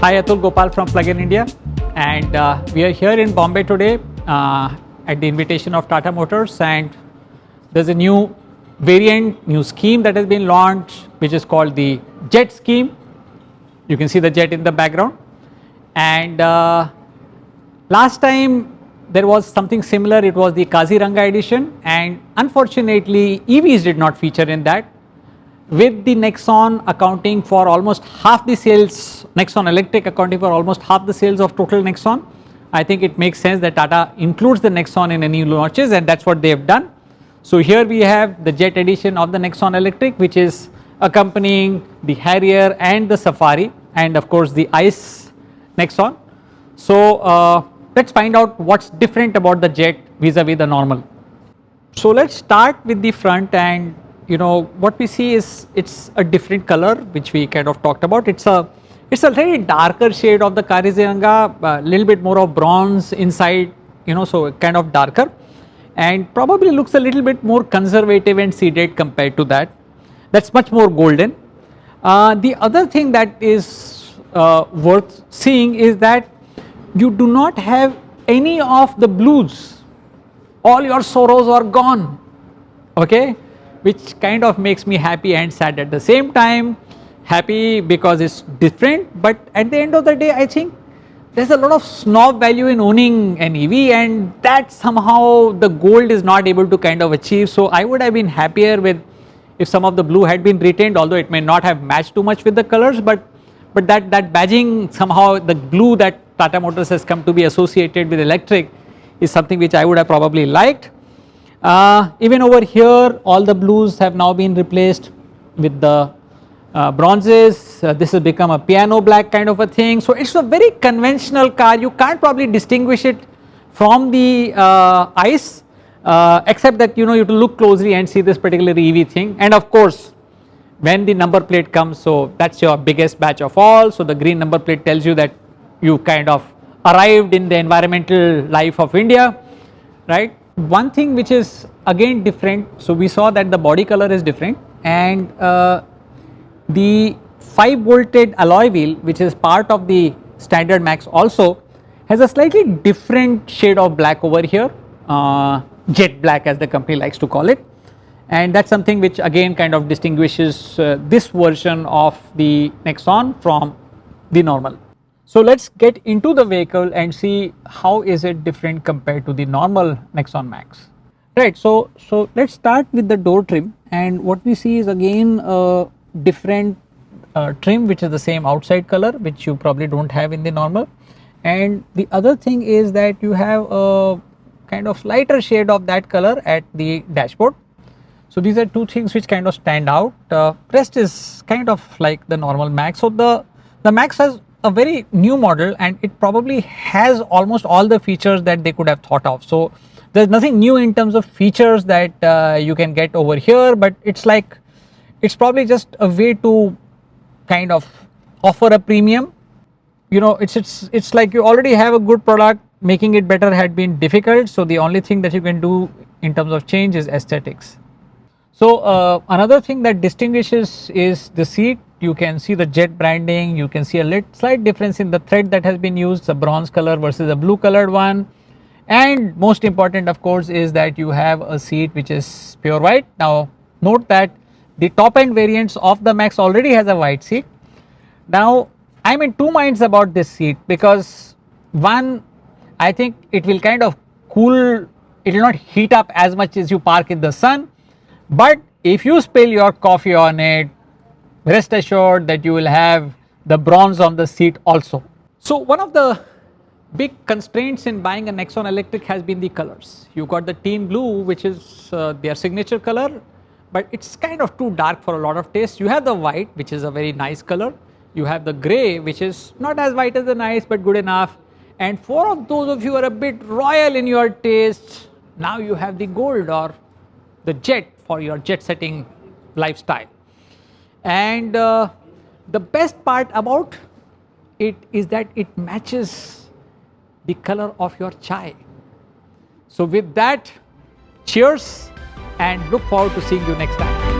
Hi, Atul Gopal from PluginIndia, and we are here in Bombay today at the invitation of Tata Motors, and there's a new variant, new scheme that has been launched, which is called the JET scheme. You can see the jet in the background, and last time there was something similar. It was the Kaziranga edition, and unfortunately EVs did not feature in that, with the Nexon accounting for almost half the sales, Nexon Electric accounting for almost half the sales of total Nexon. I think it makes sense that Tata includes the Nexon in any launches, and that's what they have done. So here we have the Jet edition of the Nexon Electric, which is accompanying the Harrier and the Safari, and of course the ICE Nexon. So let's find out what's different about the Jet vis-a-vis the normal. So let's start with the front, and what we see is it's a different color, which we kind of talked about. It's a very darker shade of the Kaziranga, a little bit more of bronze inside, so kind of darker, and probably looks a little bit more conservative and seated compared to that. That's much more golden. The other thing that is worth seeing is that you do not have any of the blues. All your sorrows are gone, okay, which kind of makes me happy and sad at the same time. Happy because it's different, but at the end of the day I think there's a lot of snob value in owning an EV, and that somehow the gold is not able to kind of achieve. So I would have been happier with if some of the blue had been retained, although it may not have matched too much with the colors, but that badging, somehow the blue that Tata Motors has come to be associated with electric is something which I would have probably liked. Even over here all the blues have now been replaced with the bronzes. This has become a piano black kind of a thing. So it's a very conventional car. You can't probably distinguish it from the ICE, except that you have to look closely and see this particular EV thing. And of course when the number plate comes, so that's your biggest batch of all. So the green number plate tells you that you kind of arrived in the environmental life of India, right? One thing which is again different, so we saw that the body color is different, and the 5-volted alloy wheel, which is part of the standard Max, also has a slightly different shade of black over here, jet black as the company likes to call it, and that's something which again kind of distinguishes this version of the Nexon from the normal. So let's get into the vehicle and see how is it different compared to the normal Nexon Max. Right, so let's start with the door trim, and what we see is again a different trim, which is the same outside color, which you probably don't have in the normal. And the other thing is that you have a kind of lighter shade of that color at the dashboard. So these are two things which kind of stand out. Rest is kind of like the normal Max. So the Max has a very new model, and it probably has almost all the features that they could have thought of. So there's nothing new in terms of features that you can get over here, but it's probably just a way to kind of offer a premium. It's like you already have a good product. Making it better had been difficult, so the only thing that you can do in terms of change is aesthetics. So another thing that distinguishes is the seat. You can see the Jet branding, you can see a slight difference in the thread that has been used, the bronze color versus a blue colored one, and most important of course is that you have a seat which is pure white. Now note that the top end variants of the Max already has a white seat. Now I'm in two minds about this seat, because one, I think it will kind of cool, it will not heat up as much as you park in the sun, but if you spill your coffee on it, rest assured that you will have the bronze on the seat also. So one of the big constraints in buying a Nexon Electric has been the colors. You got the teen blue, which is their signature color, but it's kind of too dark for a lot of taste. You have the white, which is a very nice color. You have the grey, which is not as white as the nice, but good enough. And for those of you who are a bit royal in your taste, now you have the gold or the jet for your jet setting lifestyle. And the best part about it is that it matches the color of your chai. So with that, cheers and look forward to seeing you next time.